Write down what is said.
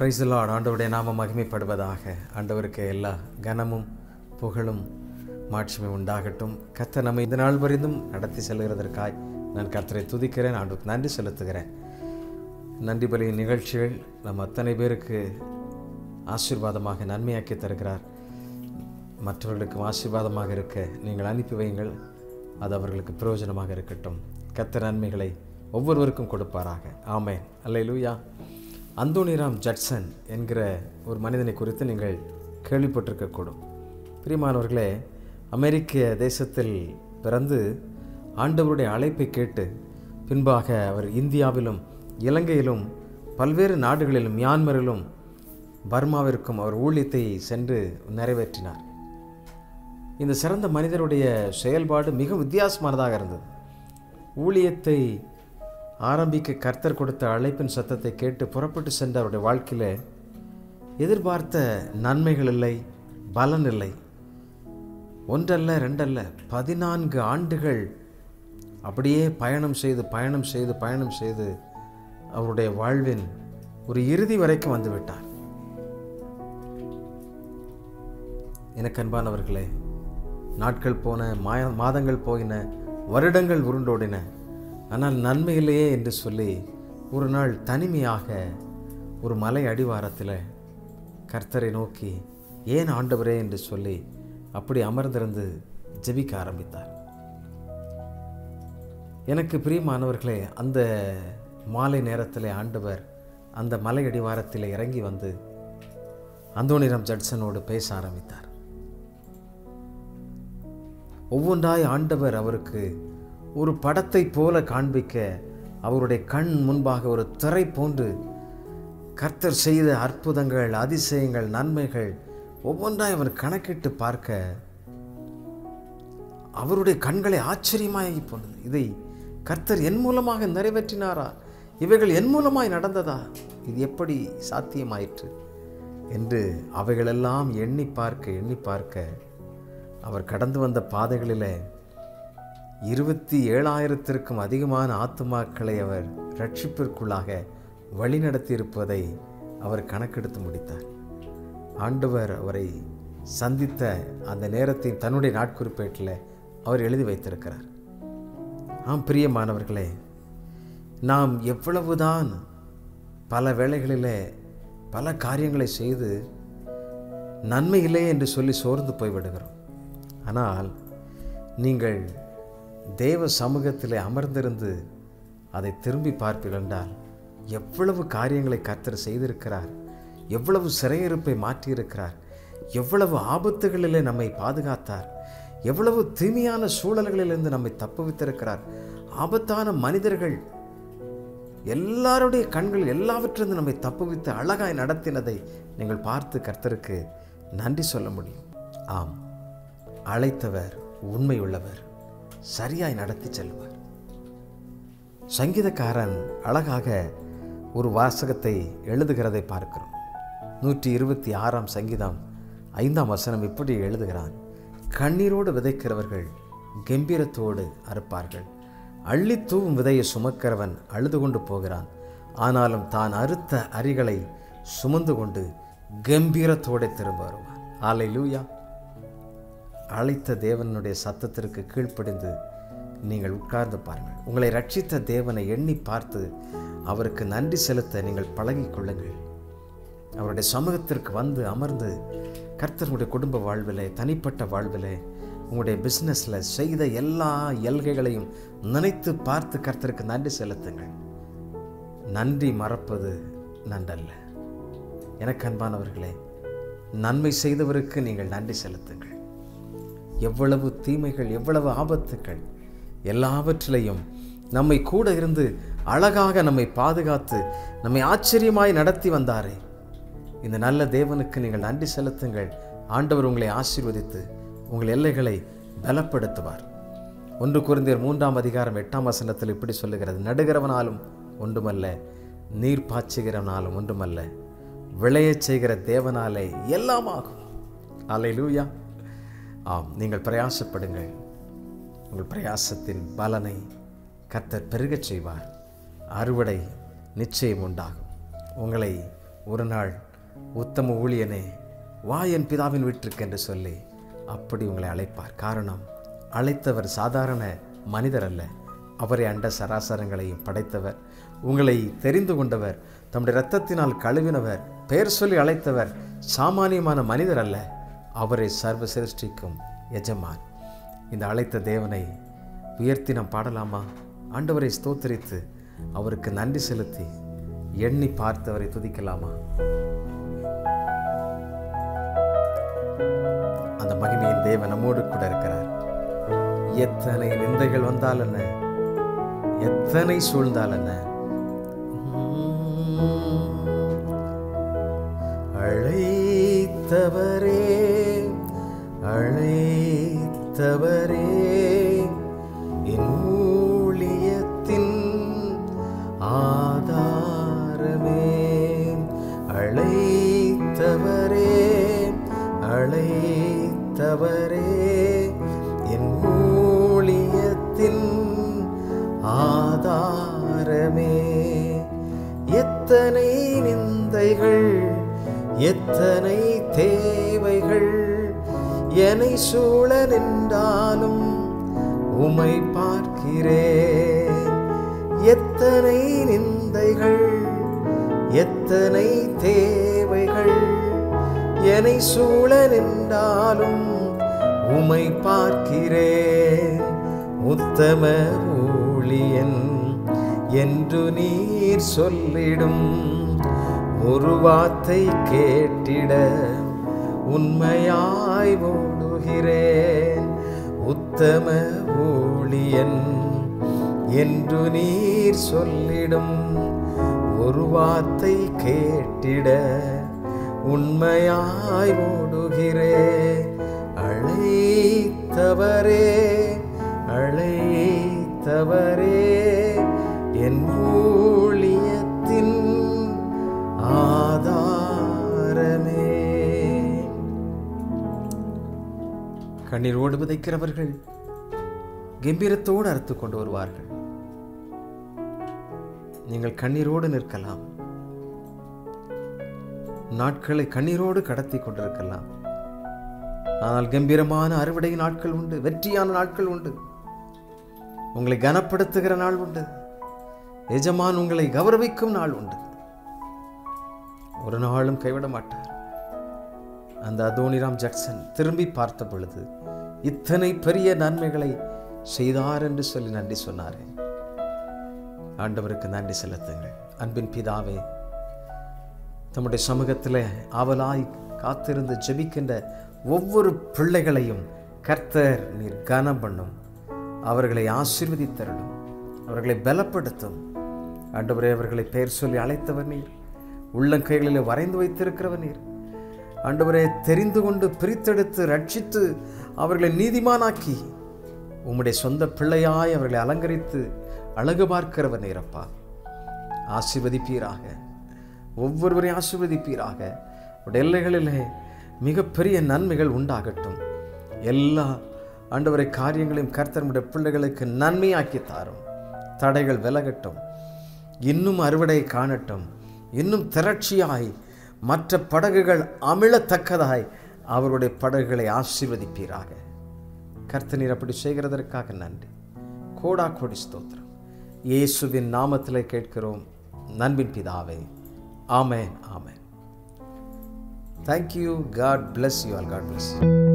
Praise the Lord. ஆண்டவருடைய நாமம் மகிமைப்படுவதாக. ஆண்டவருக்கு எல்லா கனமும் புகழும் மாட்சியும் உண்டாகட்டும். கர்த்தர் நம்மை இந்த நாள் வரைந்தும் நடத்தி செல்கிறதற்காய் நான் கர்த்தரை துதிக்கிறேன், ஆண்டவருக்கு நன்றி செலுத்துகிறேன். நன்றி பலி நிகழ்ச்சிகள் நம்ம அத்தனை பேருக்கு ஆசீர்வாதமாக நன்மையாக்கி தருகிறார். மற்றவர்களுக்கும் ஆசீர்வாதமாக இருக்க நீங்கள் அனுப்பி வையுங்கள், அது அவர்களுக்கு பிரயோஜனமாக இருக்கட்டும். கர்த்தர் நன்மைகளை ஒவ்வொருவருக்கும் கொடுப்பாராக. ஆமென். அல்லேலூயா. அந்தோனிராம் ஜட்சன் என்கிற ஒரு மனிதனை குறித்து நீங்கள் கேள்விப்பட்டிருக்கக்கூடும். பிரியமானவர்களே, அமெரிக்க தேசத்தில் பிறந்து ஆண்டவருடைய அழைப்பை கேட்டு பின்பாக அவர் இந்தியாவிலும் இலங்கையிலும் பல்வேறு நாடுகளிலும் மியான்மரிலும் பர்மாவிற்கும் அவர் ஊழியத்தை சென்று நிறைவேற்றினார். இந்த சிறந்த மனிதருடைய செயல்பாடு மிக வித்தியாசமானதாக இருந்தது. ஊழியத்தை ஆரம்பிக்க கர்த்தர் கொடுத்த அழைப்பின் சத்தத்தை கேட்டு புறப்பட்டு சென்ற அவருடைய வாழ்க்கையில் எதிர்பார்த்த நன்மைகள் இல்லை, பலன் இல்லை. ஒன்றல்ல ரெண்டல்ல 14 ஆண்டுகள் அப்படியே பயணம் செய்து அவருடைய வாழ்வின் ஒரு இறுதி வரைக்கும் வந்துவிட்டார். எனக்கு அன்பானவர்களே, நாட்கள் போன, மாதங்கள் போயின, வருடங்கள் உருண்டோடின. ஆனால் நன்மை இல்லையே என்று சொல்லி ஒரு நாள் தனிமையாக ஒரு மலை அடிவாரத்தில் கர்த்தரை நோக்கி, ஏன் ஆண்டவரே என்று சொல்லி அப்படி அமர்ந்திருந்து ஜெபிக்க ஆரம்பித்தார். எனக்கு பிரியமானவர்களே, அந்த மாலை நேரத்தில் ஆண்டவர் அந்த மலை அடிவாரத்தில் இறங்கி வந்து அந்தோனிராம் ஜட்சனோடு பேச ஆரம்பித்தார். ஒவ்வொன்றாய் ஆண்டவர் அவருக்கு ஒரு படத்தை போல காண்பிக்க, அவருடைய கண் முன்பாக ஒரு திரை போன்று கர்த்தர் செய்த அற்புதங்கள், அதிசயங்கள், நன்மைகள் ஒவ்வொன்றாய் அவர் கணக்கிட்டு பார்க்க அவருடைய கண்களை ஆச்சரியமாகி போனது. இதை கர்த்தர் என் மூலமாக நிறைவேற்றினாரா? இவைகள் என் மூலமாய் நடந்ததா? இது எப்படி சாத்தியமாயிற்று என்று அவைகளெல்லாம் எண்ணி பார்க்க அவர் கடந்து வந்த பாதைகளில் 27,000க்கும் அதிகமான ஆத்துமாக்களை அவர் ரட்சிப்பிற்குள்ளாக வழிநடத்தி இருப்பதை அவர் கணக்கெடுத்து முடித்தார். ஆண்டவர் அவரை சந்தித்த அந்த நேரத்தை தன்னுடைய நாட்குறிப்பேட்டில் அவர் எழுதி வைத்திருக்கிறார். ஆம் பிரியமானவர்களே, நாம் எவ்வளவுதான் பல வேளைகளில் பல காரியங்களை செய்து நன்மை இல்லை என்று சொல்லி சோர்ந்து போய்விடுகிறோம். ஆனால் நீங்கள் தேவ சமூகத்தில் அமர்ந்திருந்து அதை திரும்பி பார்ப்பீர்கள் என்றால் எவ்வளவு காரியங்களை கர்த்தர் செய்திருக்கிறார், எவ்வளவு சிறையிருப்பை மாற்றியிருக்கிறார், எவ்வளவு ஆபத்துகளிலே நம்மை பாதுகாத்தார், எவ்வளவு தீமையான சூழல்களிலிருந்து நம்மை தப்புவித்திருக்கிறார். ஆபத்தான மனிதர்கள் எல்லாருடைய கண்கள் எல்லாவற்றிலிருந்து நம்மை தப்புவித்து அழகாய் நடத்தினதை நீங்கள் பார்த்து கர்த்தருக்கு நன்றி சொல்ல முடியும். ஆம், அழைத்தவர் உண்மையுள்ளவர், சரியாய் நடத்தி செல்வார். சங்கீதக்காரன் அழகாக ஒரு வாசகத்தை எழுதுகிறதை பார்க்கிறோம். 126ஆம் சங்கீதம் 5ஆம் வசனம் இப்படி எழுதுகிறான்: கண்ணீரோடு விதைக்கிறவர்கள் கம்பீரத்தோடு அறுப்பார்கள். அள்ளி தூவும் விதையை சுமக்கிறவன் அழுது கொண்டு போகிறான், ஆனாலும் தான் அறுத்த அரிகளை சுமந்து கொண்டு கம்பீரத்தோடு திரும்ப வருவான். அல்லேலூயா. அழைத்த தேவனுடைய சத்தத்திற்கு கீழ்ப்படிந்து நீங்கள் உட்கார்ந்து பாருங்கள். உங்களை ரட்சித்த தேவனை எண்ணி பார்த்து அவருக்கு நன்றி செலுத்த நீங்கள் பழகிக் கொள்ளுங்கள். அவருடைய சமூகத்திற்கு வந்து அமர்ந்து கர்த்தருடைய குடும்ப வாழ்விலே, தனிப்பட்ட வாழ்விலே, உங்களுடைய பிஸ்னஸில் செய்த எல்லா எல்கைகளையும் நினைத்து பார்த்து கர்த்தருக்கு நன்றி செலுத்துங்கள். நன்றி மறப்பது நன்றல்ல. எனக்கு அன்பானவர்களே, நன்மை செய்தவருக்கு நீங்கள் நன்றி செலுத்துங்கள். எவ்வளவு தீமைகள், எவ்வளவு ஆபத்துக்கள், எல்லாவற்றிலையும் நம்மை கூட இருந்து அழகாக நம்மை பாதுகாத்து நம்மை ஆச்சரியமாய் நடத்தி வந்தாரே, இந்த நல்ல தேவனுக்கு நீங்கள் நன்றி செலுத்துங்கள். ஆண்டவர் உங்களை ஆசீர்வதித்து உங்கள் எல்லைகளை பலப்படுத்துவார். 1 கொரிந்தியர் 3ஆம் அதிகாரம் 8ஆம் வசனத்தில் இப்படி சொல்லுகிறது: நடுகிறவனாலும் ஒன்றுமல்ல, நீர் பாய்ச்சுகிறவனாலும் ஒன்றுமல்ல, விளையச் செய்கிற தேவனாலே எல்லாமாகும். அல்லேலூயா. ஆம், நீங்கள் பிரயாசப்படுங்கள். உங்கள் பிரயாசத்தின் பலனை கர்த்தர் பெருகச் செய்வார். அறுவடை நிச்சயம் உண்டாகும். உங்களை ஒரு நாள் உத்தம ஊழியனே வா என் பிதாவின் வீட்டிற்கு என்று சொல்லி அப்படி உங்களை அழைப்பார். காரணம், அழைத்தவர் சாதாரண மனிதர் அல்ல. அவரை அண்ட சராசரங்களையும் படைத்தவர், உங்களை தெரிந்து கொண்டவர், தம்முடைய இரத்தத்தினால் கழுவினவர், பெயர் சொல்லி அழைத்தவர் சாமானியமான மனிதர் அல்ல. அவரை சர்வ சிருஷ்டிக்கும் எஜமான். இந்த அழைத்த தேவனை உயர்த்தி நாம் பாடலாமா? ஆண்டவரை ஸ்தோத்திரித்து அவருக்கு நன்றி செலுத்தி எண்ணி பார்த்தவரை துதிக்கலாமா? அந்த மகிமையின் தேவன் நம்மோடு கூட இருக்கிறார். எத்தனை நிந்தைகள் வந்தால் என்ன, எத்தனை சூழ்ந்தால் என்ன, அழைத்தவரே அழைத்தவரே என் ஊழியத்தின் ஆதாரமே, அழைத்தவரே அழைத்தவரே என் ஊழியத்தின் ஆதாரமே. எத்தனை நிந்தைகள், எத்தனை தேவைகள் என்னை சூழ நின்றாலும் உம்மை பார்க்கிறேன். எத்தனை நிந்தைகள், எத்தனை தேவைகள் என்னை சூழ நின்றாலும் உம்மை பார்க்கிறேன். உத்தம ஊழியன் என்று நீர் சொல்லிடும் ஒரு வார்த்தை கேட்டிட உண்மையாய் ஓடுகிறேன். உத்தம ஊழியன் என்று நீர் சொல்லிடும் ஒரு வார்த்தை கேட்டிட உண்மையாய் ஓடுகிறேன். அழைத்தவரே அழைத்தவரே என் ஊழியத்தின் ஆதாரமே. கண்ணீரோடு விதைக்கிறவர்கள் கம்பீரத்தோடு அறுத்து கொண்டு வருவார்கள். நீங்கள் கண்ணீரோடு நிற்கலாம், நாட்களை கண்ணீரோடு கடத்தி கொண்டிருக்கலாம். ஆனால் கம்பீரமான அறுவடை நாட்கள் உண்டு, வெற்றியான நாட்கள் உண்டு, உங்களை கனப்படுத்துகிற நாள் உண்டு, எஜமான் உங்களை கௌரவிக்கும் நாள் உண்டு. ஒரு நாளும் கைவிட மாட்டார். அந்த அதோனிராம் ஜாக்சன் திரும்பி பார்த்த பொழுது இத்தனை பெரிய நன்மைகளை செய்தார் என்று சொல்லி நன்றி சொன்னாரே. ஆண்டவருக்கு நன்றி செலுத்துங்கள். அன்பின் பிதாவே, தம்முடைய சமூகத்தில் ஆவலாய் காத்திருந்து ஜெபிக்கின்ற ஒவ்வொரு பிள்ளைகளையும் கர்த்தர் நீர் கனம் பண்ணும். அவர்களை ஆசீர்வதித்தருளும், அவர்களை பலப்படுத்தும். ஆண்டவரே, அவர்களை பெயர் சொல்லி அழைத்தவர் நீர், உள்ளங்கைகளில் வரைந்து வைத்திருக்கிறவர் நீர். ஆண்டவரே, தெரிந்து கொண்டு பிரித்தெடுத்து ரட்சித்து அவர்களை நீதிமானாக்கி உம்முடைய சொந்த பிள்ளையாய் அவர்களை அலங்கரித்து அழகு பார்க்கிறவர் நீரப்பா. ஆசீர்வதிப்பீராக, ஒவ்வொருவரையும் ஆசீர்வதிப்பீராக. உடைய எல்லைகளிலே மிகப்பெரிய நன்மைகள் உண்டாகட்டும். எல்லா ஆண்டவரை காரியங்களையும் கர்த்தருடைய பிள்ளைகளுக்கு நன்மையாக்கி தாரும். தடைகள் விலகட்டும், இன்னும் அறுவடை காணட்டும், இன்னும் திரட்சியாய் மற்ற படகுகள் அமிழத்தக்கதாய் அவருடைய படகுகளை ஆசீர்வதிப்பீராக. கர்த்தர் நீர் அப்படி செய்கிறதற்காக நன்றி. கோடா கோடி ஸ்தோத்திரம். இயேசுவின் நாமத்திலே கேட்கிறோம் நண்பின் பிதாவே. ஆமென், ஆமென். Thank you. God bless you all. God bless you.